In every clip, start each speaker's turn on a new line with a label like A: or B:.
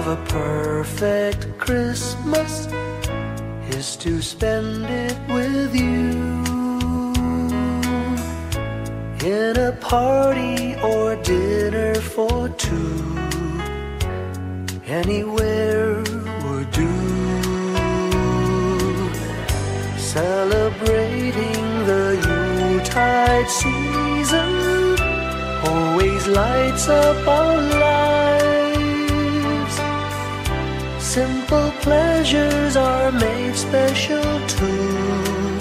A: of a perfect Christmas is to spend it with you, in a party or dinner for two. Anywhere would do. Celebrating the Yuletide season always lights up our lives. Simple pleasures are made special too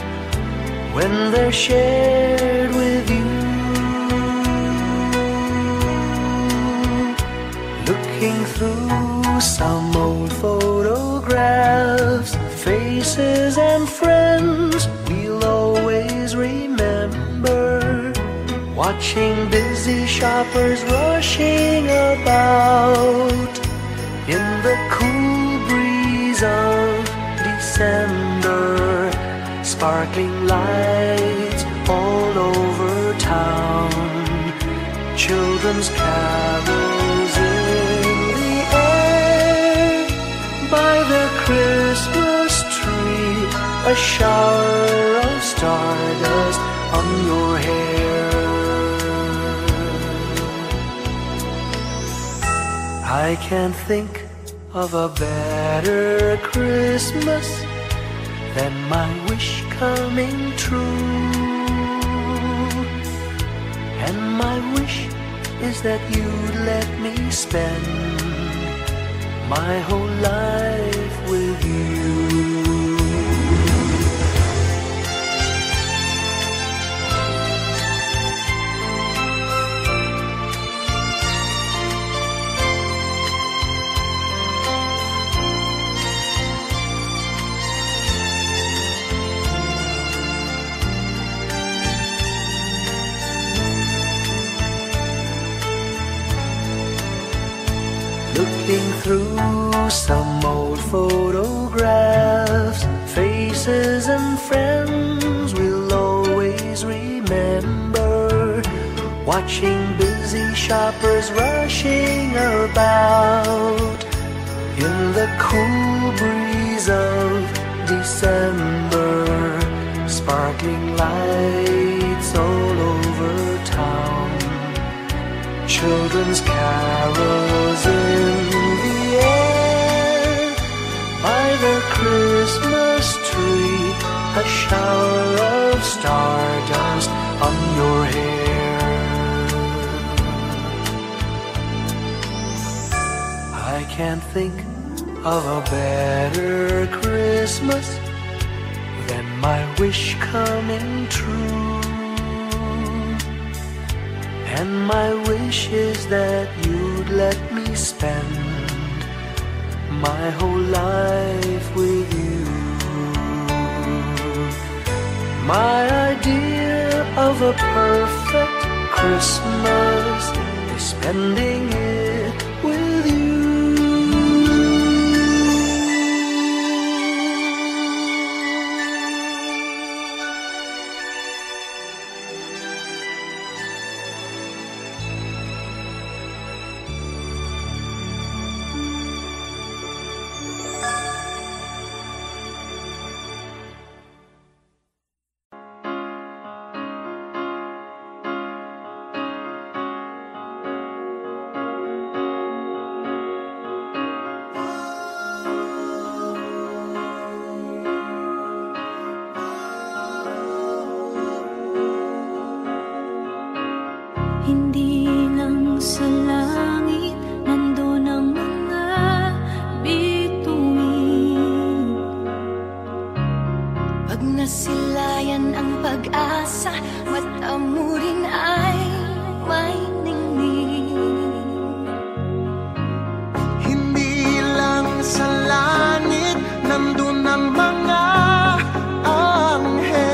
A: when they're shared with you. Looking through some old photographs, faces and friends we'll always remember. Watching busy shoppers rushing about in the cool breeze of December. Sparkling lights all over town, children's carols in the air. By the Christmas tree, a shower of stardust on your hair. I can't think of a better Christmas than my wish coming true. And my wish is that you'd let me spend my whole life with you. Looking through some old photographs, faces and friends we'll always remember. Watching busy shoppers rushing about in the cool breeze of December. Sparkling lights all over town, children's carols in the air. By the Christmas tree, a shower of stardust on your hair. I can't think of a better Christmas than my wish coming true. And my wish is that you'd let me spend my whole life with you. My idea of a perfect Christmas is spending it with you.
B: Hindi lang sa langit nandun ang mga bituin. Pag nasilayan ang pag-asa, mata mo rin ay may ningning.
C: Hindi lang sa langit nandun ang mga anghel.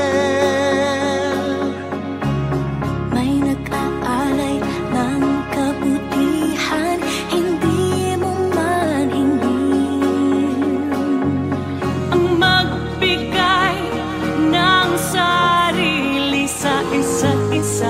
B: May nag-aalay ng kabutihan, hindi mo man hingin. Ang magbigay ng sarili sa isa't isa.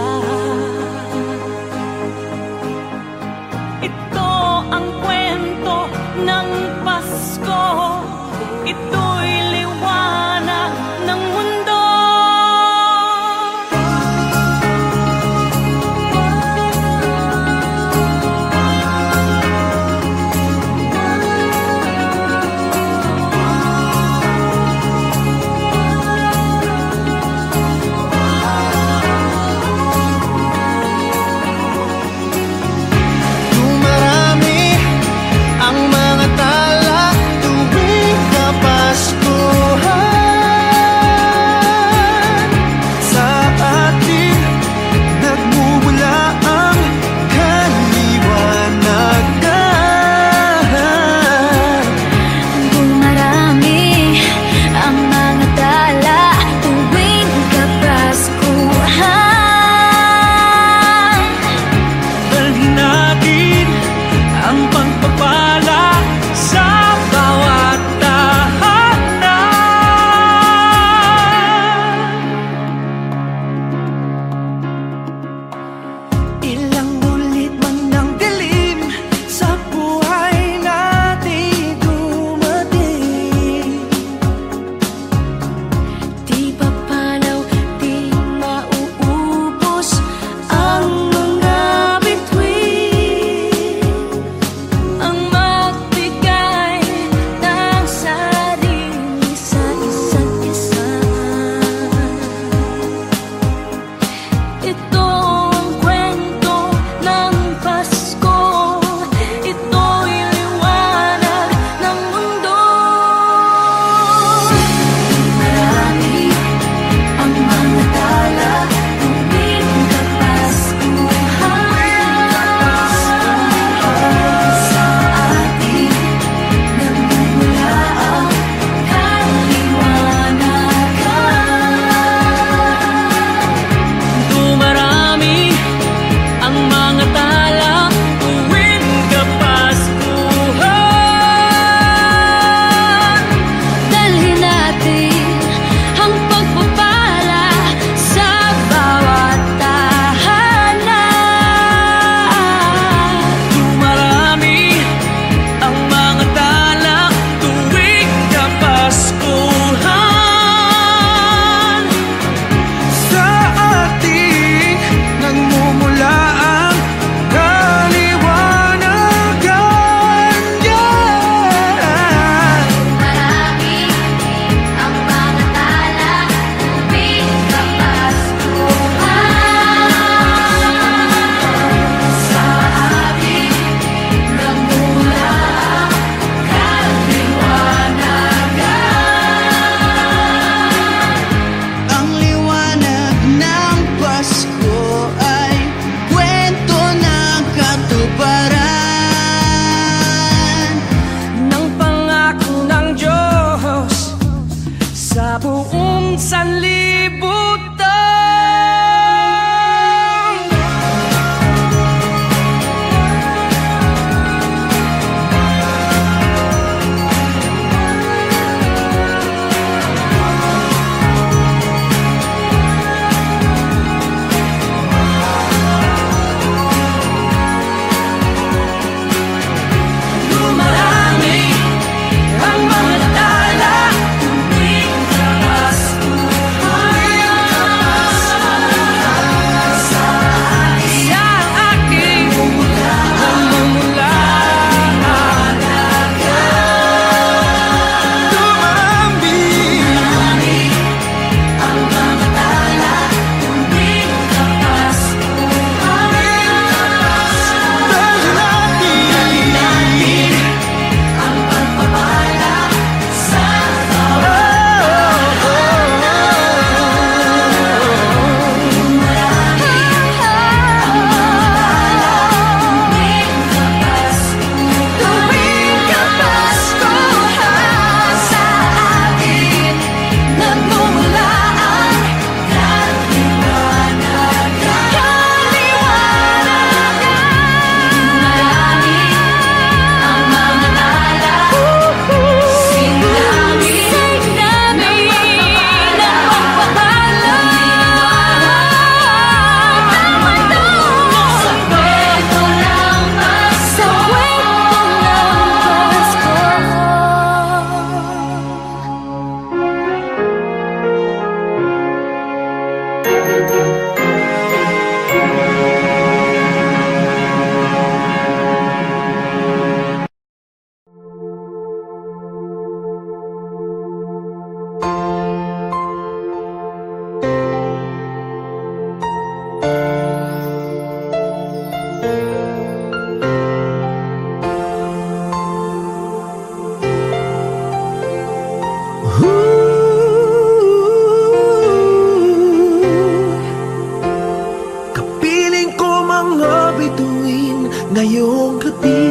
C: Ngayong gabi,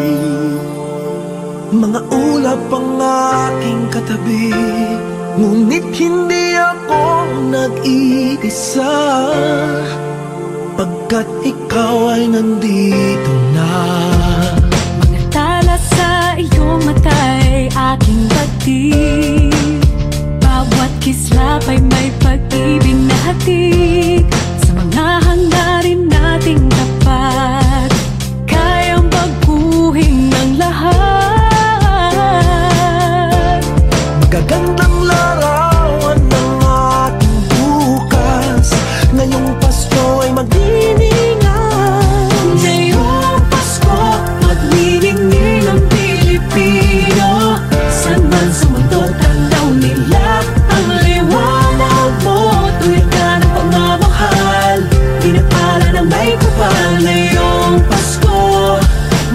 C: mga ulap ang aking katabi, ngunit hindi ako nag-iisa, pagkat ikaw ay nandito na.
B: Mga tala sa iyong mata'y aking batid, bawat kislap ay may pag-ibig na hatid. Sa mga hangarin nating tapat, kayang baguhin ng lahat.
C: Magagandang larawan ng ating bukas, ngayong Pasko ay magdiningan.
B: Ngayong Pasko, magniningning ang Pilipino. San man sa mundo, tanaw nila ang liwanag mo. Tuwid ka ng pagmamahal, pinapala ng may kapal. Ngayong Pasko,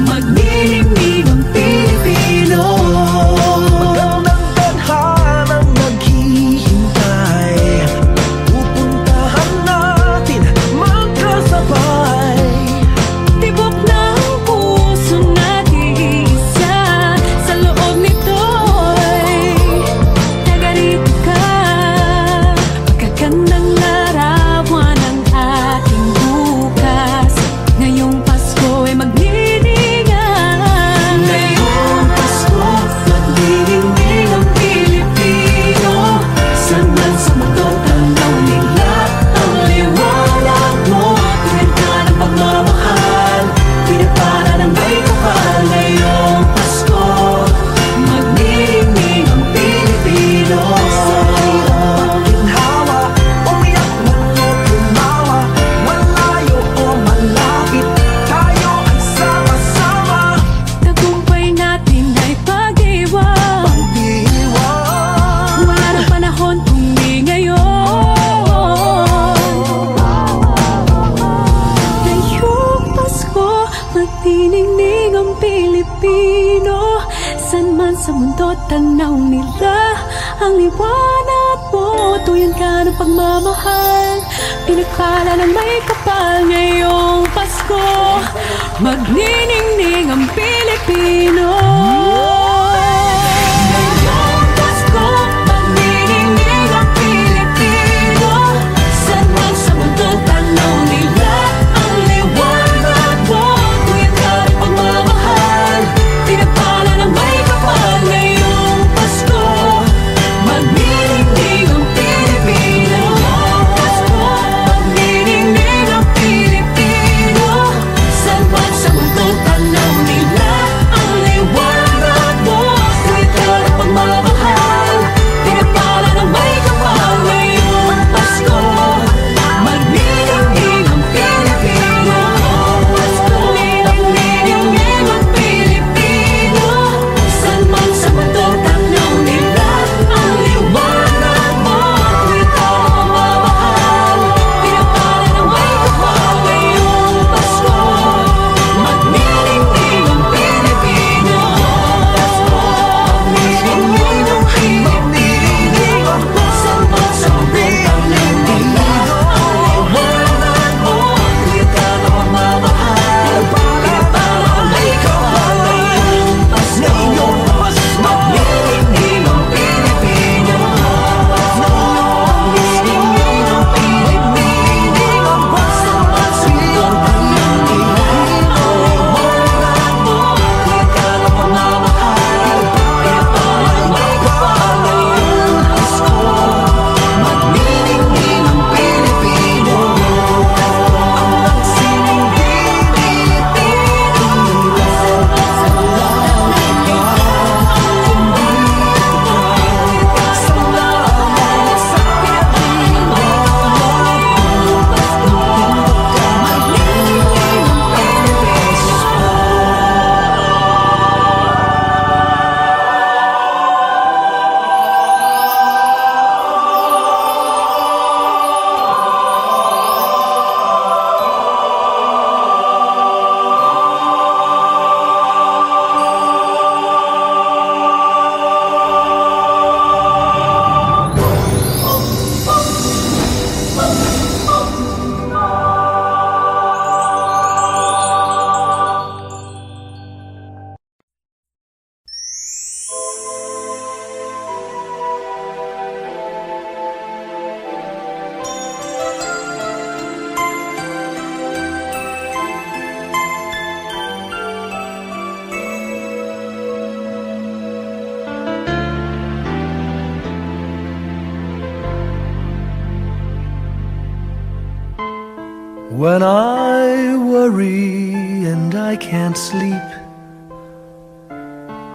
B: magniningning ang Pilipino.
C: Magandang tadhanang naghihintay, pupuntahan natin magkasabay.
B: Tibok ng puso natin isa, sa loob nito'y tagarito ka. Magagandang larawan ang ating bukas, ngayong Pasko ay magniningan. Ngayong Pasko, magniningning ang Pilipino. San man sa mundo, tanaw nila ang liwanag mo. Tuwid ka ng pagmamahal, pinapala ng may kapal. Ngayong Pasko, magniningning ang Pilipino.
C: Ginhawa, umiyak man o tumawa, malayo o malapit, tayo ay sama-sama.
B: Tagumpay natin ay pag-iwan,
C: Pag-iwan,
B: wala ng panahon kung di ngayon. Ngayong Pasko, magniningning ang Pilipino. San man sa mundo, tanaw nila ang liwanag mo. Tuyan ka ng pagmamahal, pinakala ng may kapal. Ngayong Pasko, magniningning ang Pilipino. Ngayong Pasko, magniningning ang Pilipino. San man sa mundo, tanaw nila ang liwanag mo. Tuyan ka ng pagmamahal, pinapala ng may kapal. Ngayong Pasko, magniningning ang Pilipino. Pasko, magniningning ang Pilipino. San man sa mundo, tanaw nila ang liwanag
A: When I worry and I can't sleep,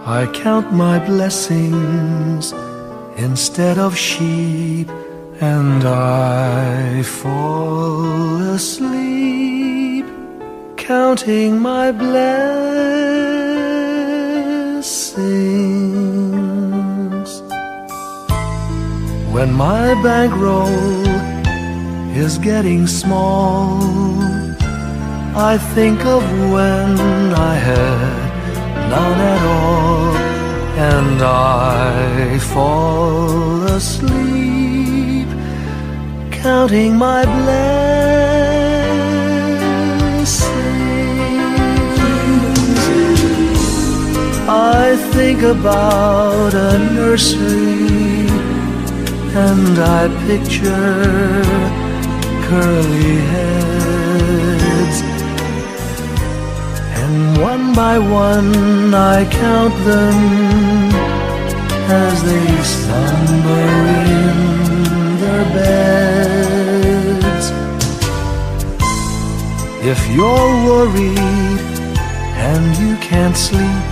A: I count my blessings instead of sheep, and I fall asleep counting my blessings. When my bankroll is getting small, I think of when I had none at all, and I fall asleep counting my blessings. I think about a nursery, and I picture curly heads, and one by one I count them as they slumber in their beds. If you're worried and you can't sleep,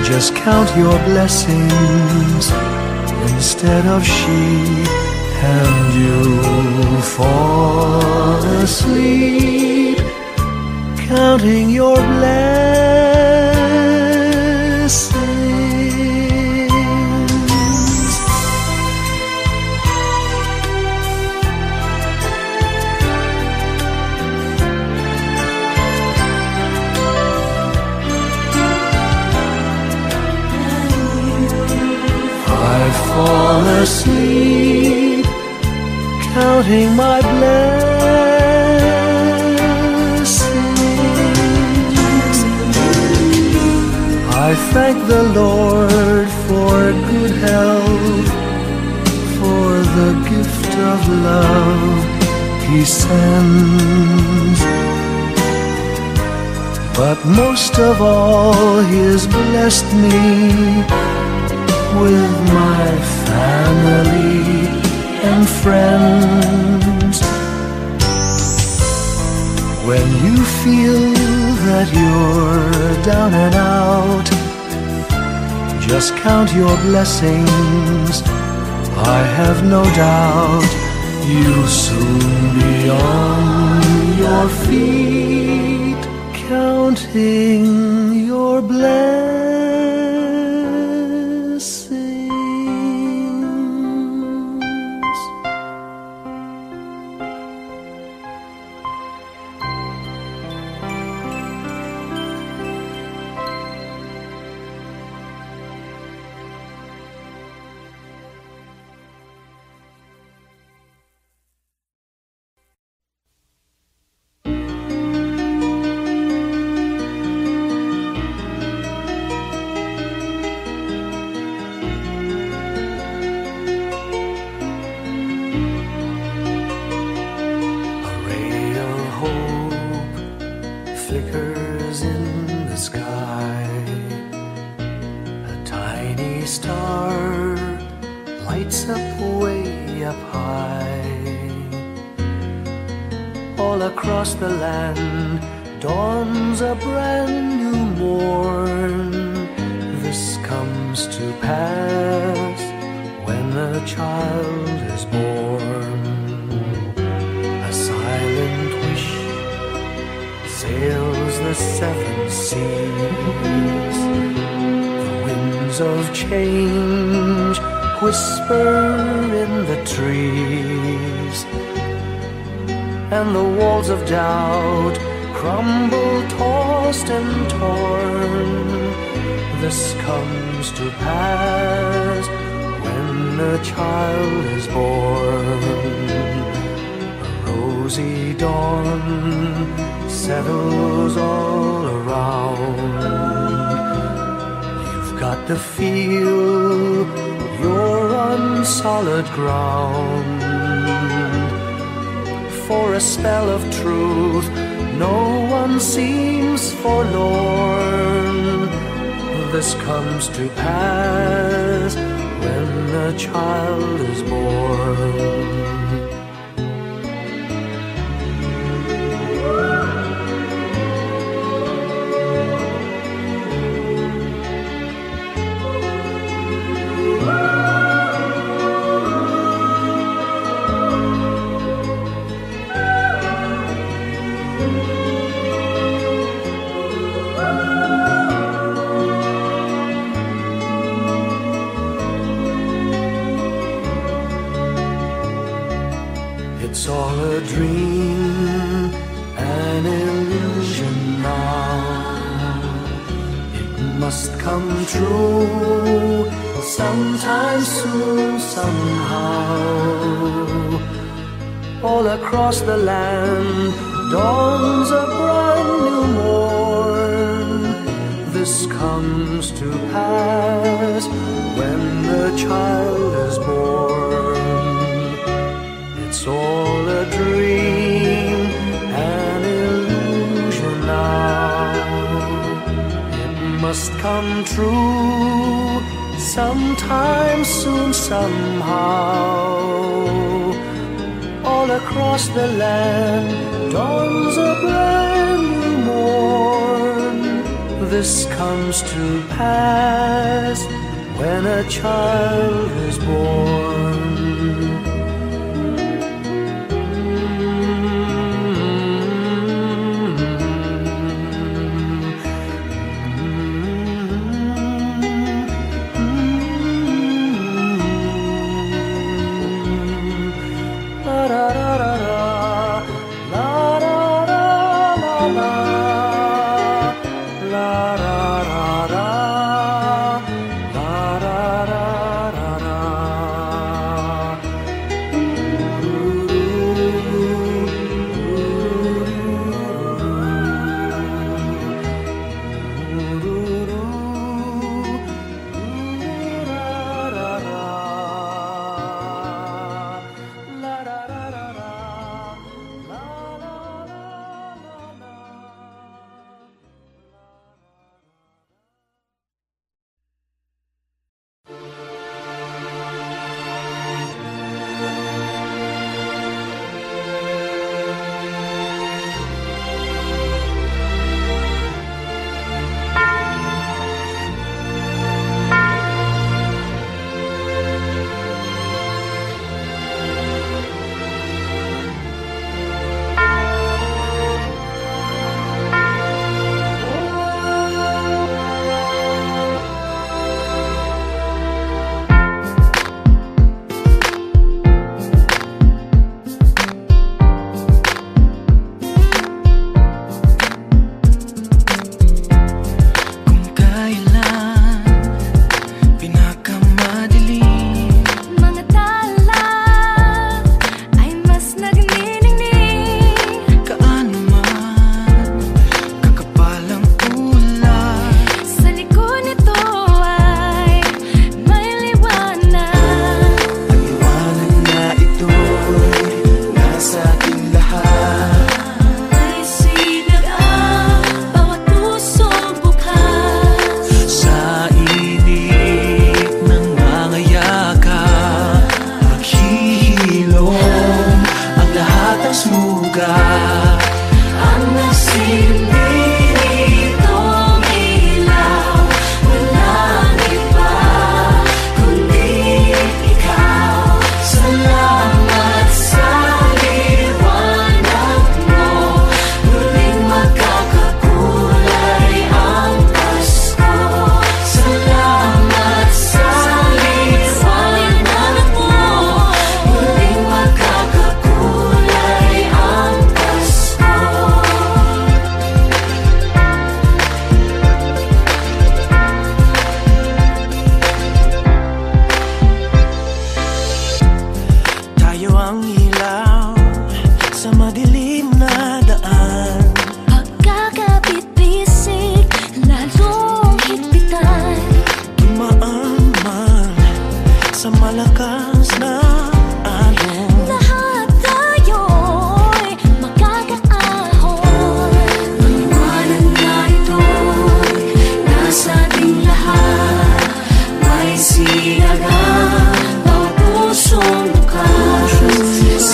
A: just count your blessings instead of sheep, and you'll fall asleep counting your blessings. I fall asleep counting my blessings. I thank the Lord for good health, for the gift of love He sends, but most of all He has blessed me with my family and friends. When you feel that you're down and out, just count your blessings. I have no doubt you'll soon be on your feet, counting your blessings. Flickers in the sky, a tiny star lights up way up high. All across the land dawns a brand new morn. This comes to pass when a child is born. A silent wish sails the seven seas. The winds of change whisper in the trees, and the walls of doubt crumble, tossed and torn. This comes to pass when a child is born. A rosy dawn settles all around. You've got to feel you're on solid ground. For a spell of truth, no one seems forlorn. This comes to pass when a child is born. must come true sometime soon, somehow. All across the land dawns a brand new morn. This comes to pass when the child is born. It's all a dream, an illusion now. It must come true sometime soon, somehow. All across the land dawns a brand new morn. This comes to pass when a child is born.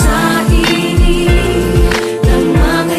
B: Sa init ng mga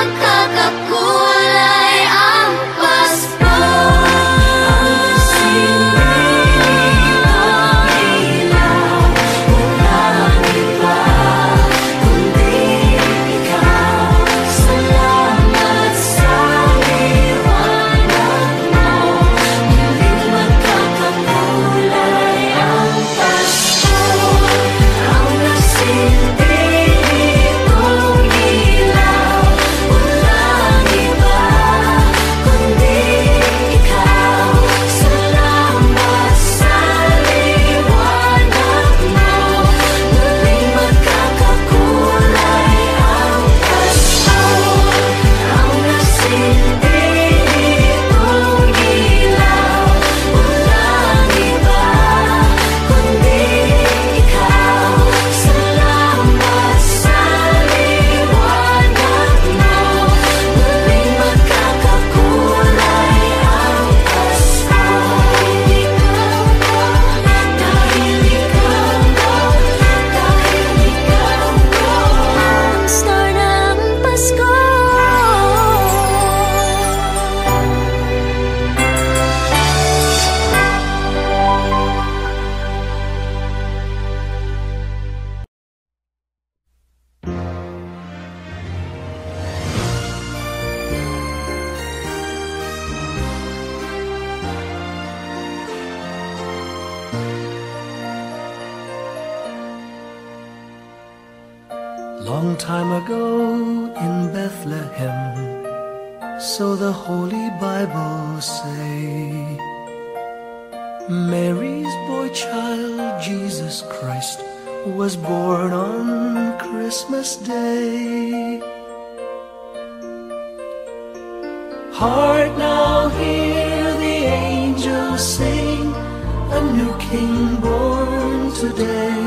B: magkakakulay ang Pasko. Ang kasindihan ilaw, walang iba kundi ikaw. Salamat sa liwanag mo, muling magkakakulay ang Pasko. Ang nagsindihitong ilaw, walang iba kundi ikaw. Salamat sa liwanag mo, muling magkakakulay ang Pasko. Ang nagsindihitong ilaw, walang iba kundi ikaw. Salamat sa liwanag mo, muling magkakakulay ang Pasko. Dahil ikaw mo, dahil ikaw mo, ang star ng Pasko.
A: Long time ago in Bethlehem, so the Holy Bible say, Mary's boy child, Jesus Christ, was born on Christmas Day. Hark now, hear the angels sing, a new king born today,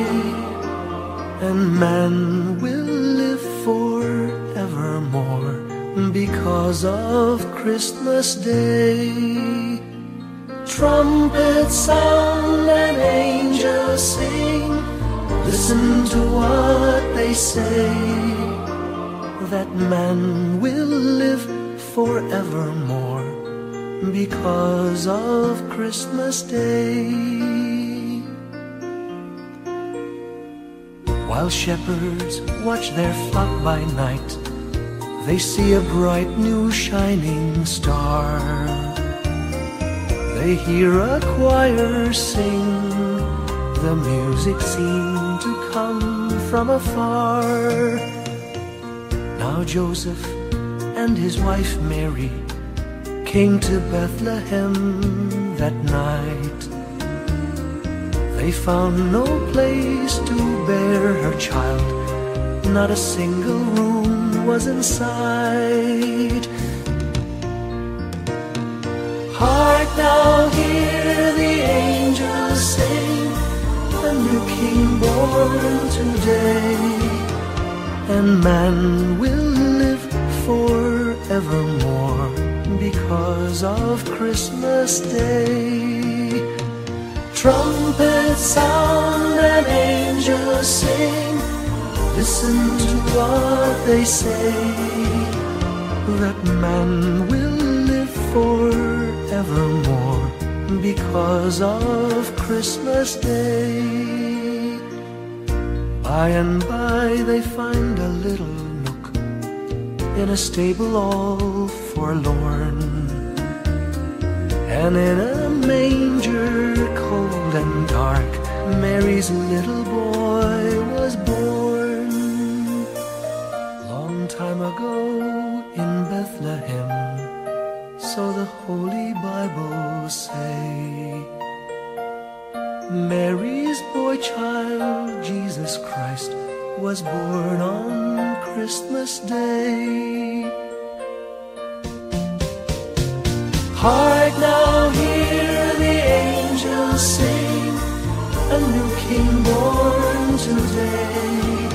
A: and man will live forevermore because of Christmas Day. Trumpets sound and angels sing, listen to what they say, that man will live forevermore because of Christmas Day. While shepherds watch their flock by night, they see a bright new shining star. They hear a choir sing, the music seemed to come from afar. Now Joseph and his wife Mary came to Bethlehem that night. They found no place to bear her child, not a single room was in sight. Hark now, hear the angels sing, a new king born today, and man will live forevermore because of Christmas Day. Trumpets sound and angels sing, listen to what they say, that man will live forevermore because of Christmas Day. By and by they find a little nook in a stable all forlorn, and in a manger cold and dark, Mary's little boy was born. Long time ago in Bethlehem, so the Holy Bible say, Mary's boy child, Jesus Christ, was born on Christmas Day. Hark now, hear the angels sing, a new king born today,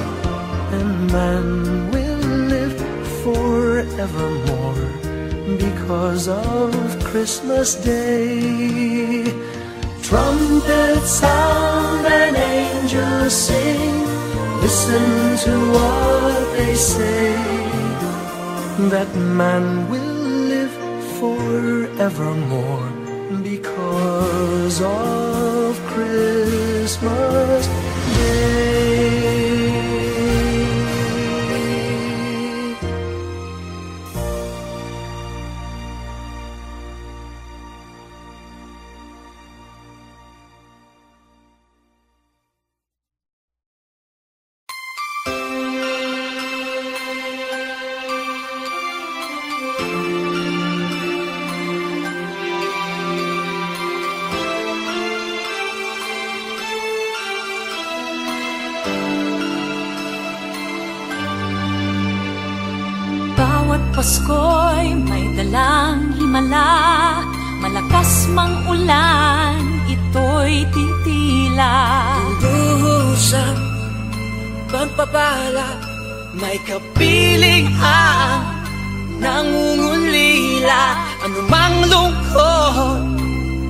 A: and man will live forevermore because of Christmas Day. Trumpets sound and angels sing, listen to what they say, that man will live forevermore because of Christmas Day.
B: Pasko'y may dalang himala, malakas mang ulan, ito'y titila.
C: Duhusang pagpapala, may kapiling ang nangungulila. Anumang lungkot,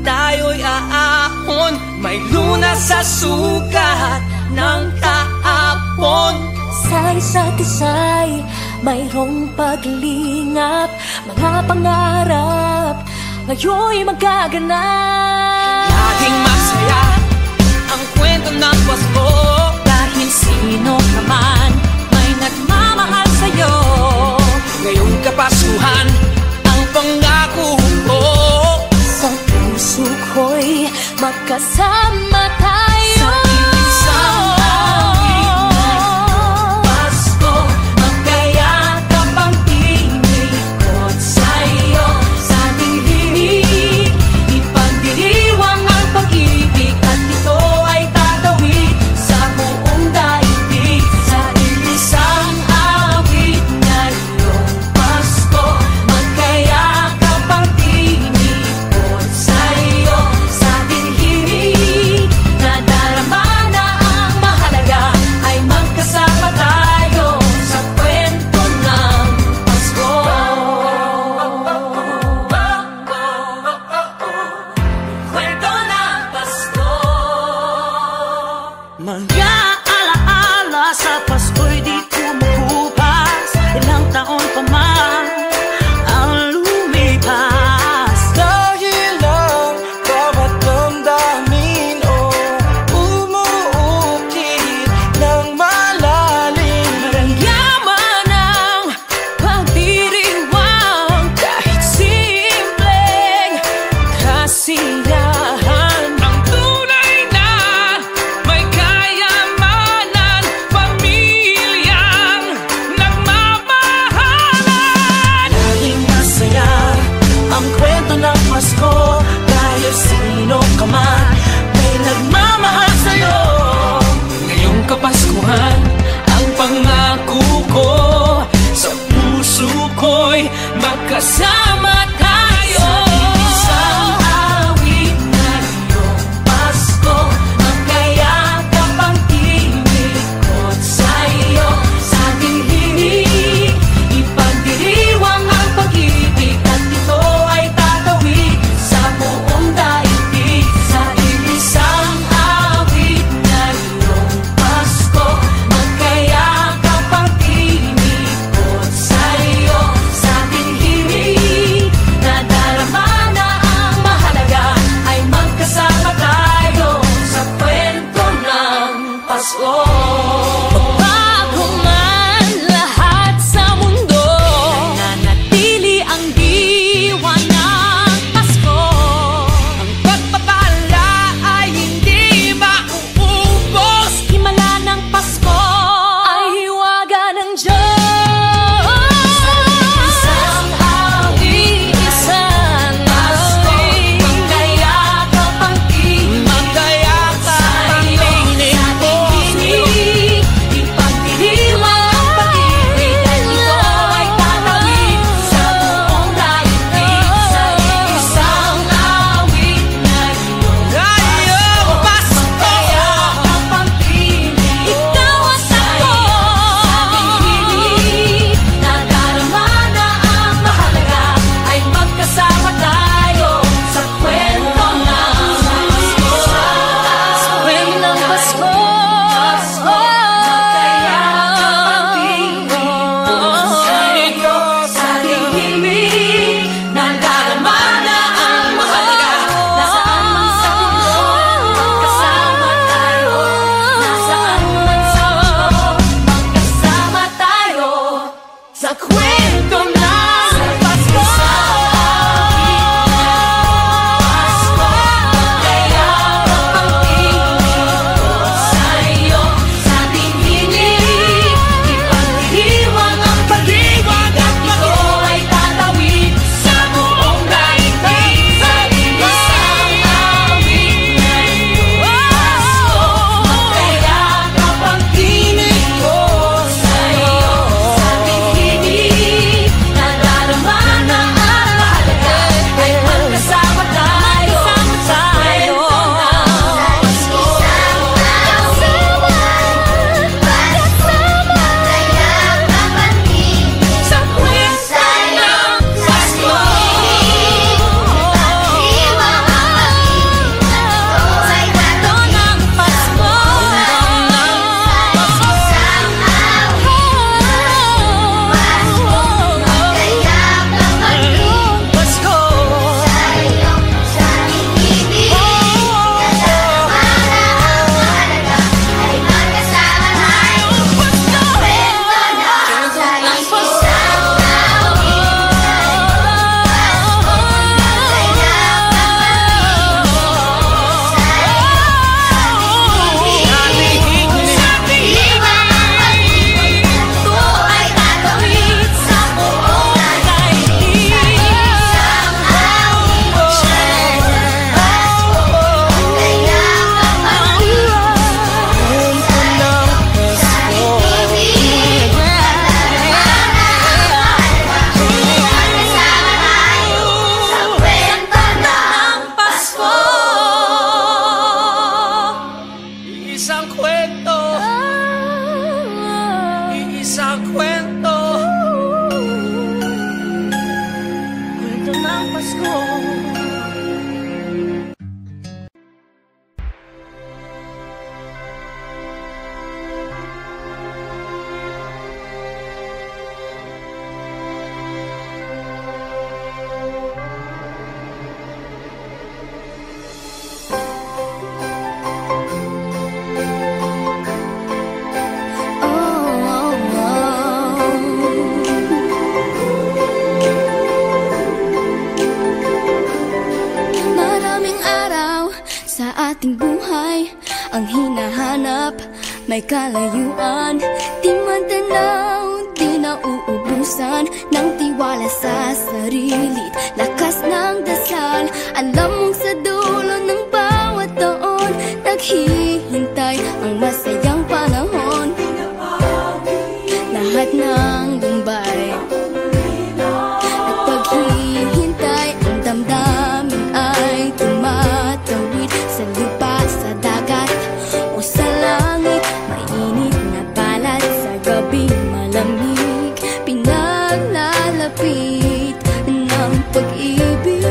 C: tayo'y aahon, may lunas sa sukat ng kahapon.
B: Sa isa't isa'y mayroong paglingap, mga pangarap ngayon'y magaganap.
C: Laging masaya ang kwento ng Pasko,
B: Dahil sino ka man may nagmamahal sa'yo.
C: ngayong Kapaskuhan ang pangako ko.
B: Sa puso ko'y magkasama tayo.
C: Sa isang awit na Pasko, magkayakap ang tinikot sa'yo. Sa ating himig, ipagdiriwang ang pag-ibig, at ito ay tatawid sa buong daigdig. Sa isang awit ngayong Pasko, magkayakap ang tinikot sa'yo. Sa ating himig, nadarama na ang mahalaga, ay magkasama tayo sa kwento ng Pasko. Kwento ng Pasko.
D: Mga alaala sa Pasko'y di kumukupas, ilang taon pa man ang lumipas.
C: Dahil ang bawat damdamin o umuukit ng malalim.
B: Yaman ang pagdiriwang, kahit simpleng kasiyahan.
C: Ang tunay na may kayamanan, pamilyang nagmamahalan.
D: Laging masaya ang kwento ng Pasko, dahil sino ka man may nagmamahal sa'yo.
C: Ngayong Kapaskuhan, ang pangako ko, sa puso ko'y magkasama tayo.
B: Sa awit ngayong Pasko, magkayakap ang tinikot sa'yo. Sa ating himig, ipagdiriwang ang pag-ibig, at ito ay tatawid sa buong daigdig. Sa isang awit ngayong Pasko, magkayakap ang tinikot sa'yo. Sa ating himig,
D: Pasko.
E: Ating buhay ang hinahanap, may kalayuan, di man tanaw, di nauubusan ng tiwala sa sarili, lakas ng dasal. Alam mong sa dulo ng bawat taon, naghihintay ang masayang panahon. Lahat ng lumbay at paghihintay, ang damdamin ay tumatawid sa lupa, sa dagat o sa langit. Mainit na palad sa gabing malamig, pinaglalapit ng pag-ibig.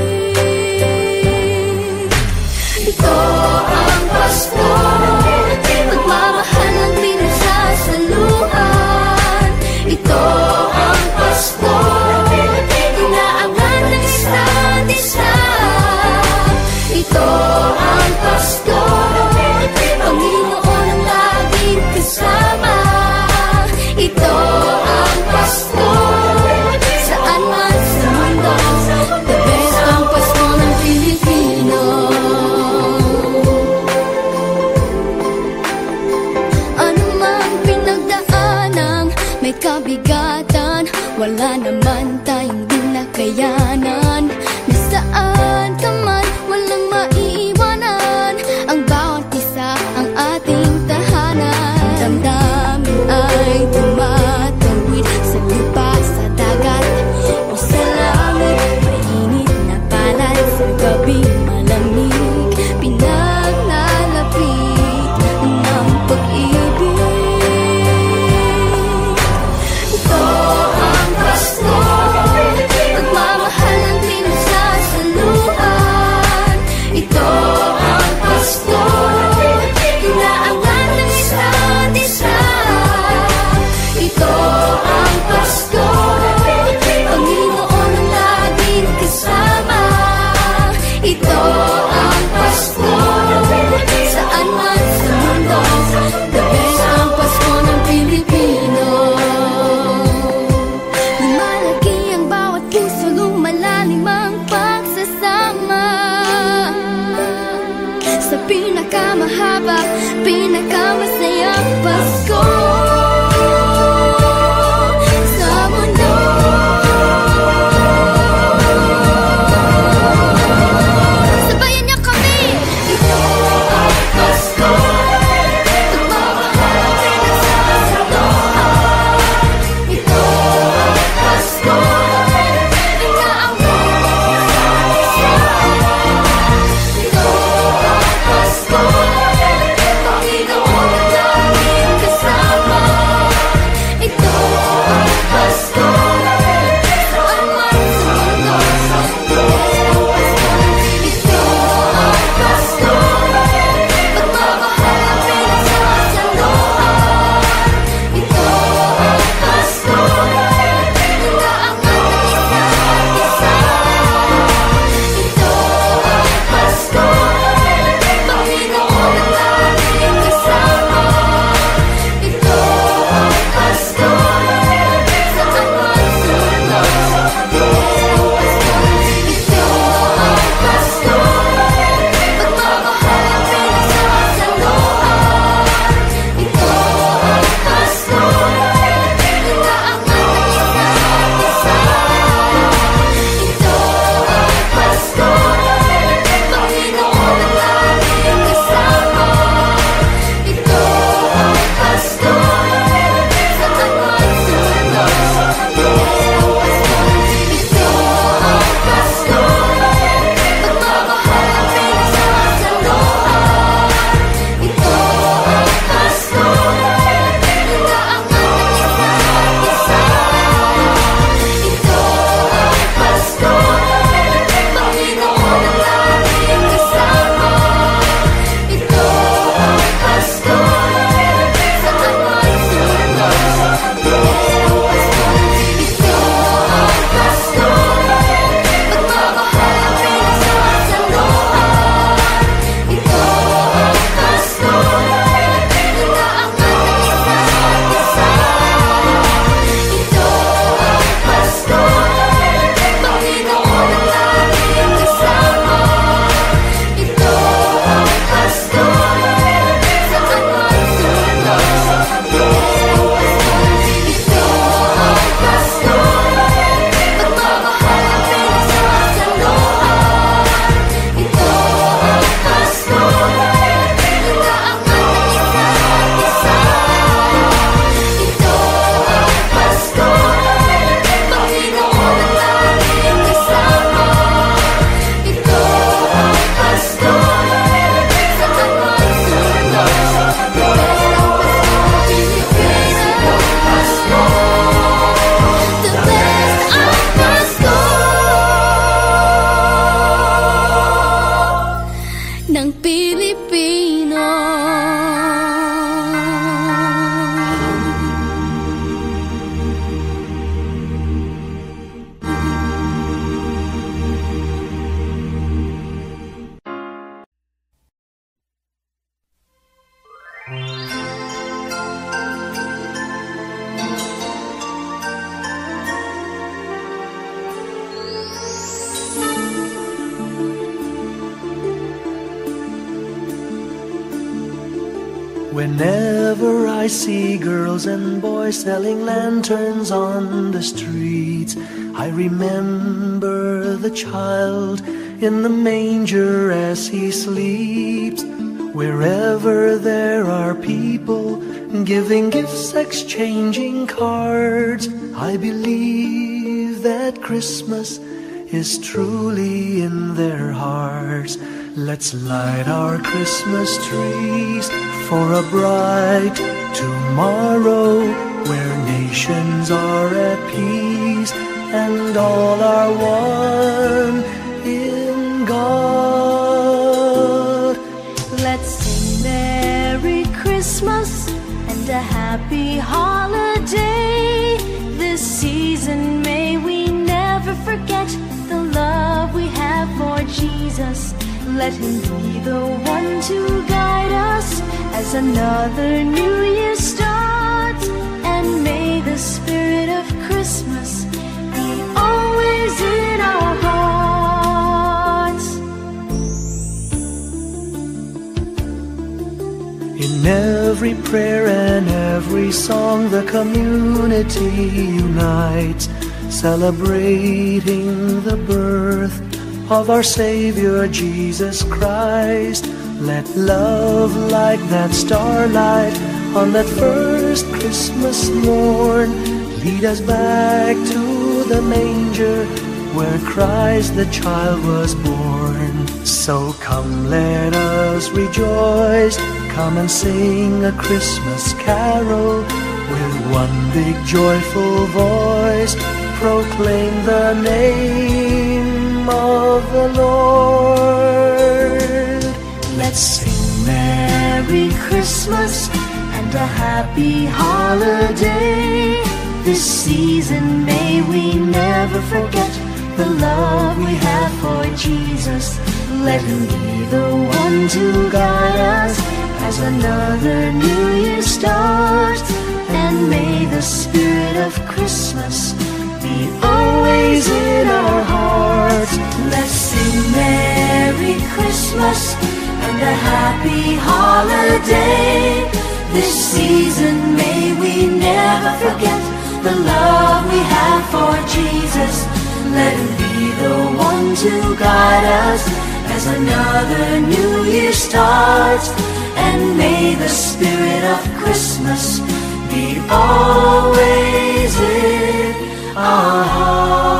E: Ito ang Pasko, pagmamahal ang pinagsasaluhan. Ito ang Pasko, inaangan ng isa't isa. Ito ang Pasko, Panginoon ang laging kasama. Ito ang Pasko, saan man sa mundo, the best ang Pasko ng Pilipino. Ano mang pinagdaanang may kabigatan, wala naman tayong di nakayanan. Nasaan ka man, walang maiiwanan, ang bawat isa ang ating tahanan. Damdamin ay tumatawid sa lupa, sa dagat o sa langit. Mainit na palad sa gabing malamig, pinaglalapit ng pag-ibig. Ito ang Pasko, pagmamahal ang pinagsasaluhan. Ito ang Pasko, inaangan ng isa't isa. Ito ang Pasko, Panginoon ang laging kasama. Ito ang Pasko, saan man sa mundo, the best ang Pasko ng Pilipino. Lumalaki ang bawat puso, lumalalim ang pagsasama. Sa pinakamahaba, pinakamasayang Pasko sa mundo. Sabayan niyo kami! Ito ang Pasko, pagmamahal ang pinagsasaluhan. Ito ang Pasko, inaangan ng isa't isa. Ito ang Pasko, Panginoon ang laging kasama.
A: Whenever I see girls and boys selling lanterns on the streets, I remember the child in the manger as he sleeps. Wherever there are people giving gifts, exchanging cards, I believe that Christmas is truly in their hearts. Let's light our Christmas trees for a bright tomorrow, where nations are at peace and all are one in God.
E: Let's sing Merry Christmas and a happy holiday. This season may we never forget the love we have for Jesus. Let him be the one to guide us as another new year starts. And may the spirit of Christmas be always in our hearts.
A: In every prayer and every song, the community unites, celebrating the birth of our Savior Jesus Christ. Let love like that starlight on that first Christmas morn lead us back to the manger where Christ the child was born. So come, let us rejoice, come and sing a Christmas carol with one big joyful voice, proclaim the name of the Lord.
E: Let's sing Merry Christmas and a happy holiday. This season may we never forget the love we have for Jesus. Let him be the one to guide us as another new year starts. And may the spirit of Christmas be always in our hearts. Let's sing Merry Christmas and a happy holiday. This season may we never forget the love we have for Jesus. Let him be the one to guide us as another new year starts. And may the spirit of Christmas be always in our hearts.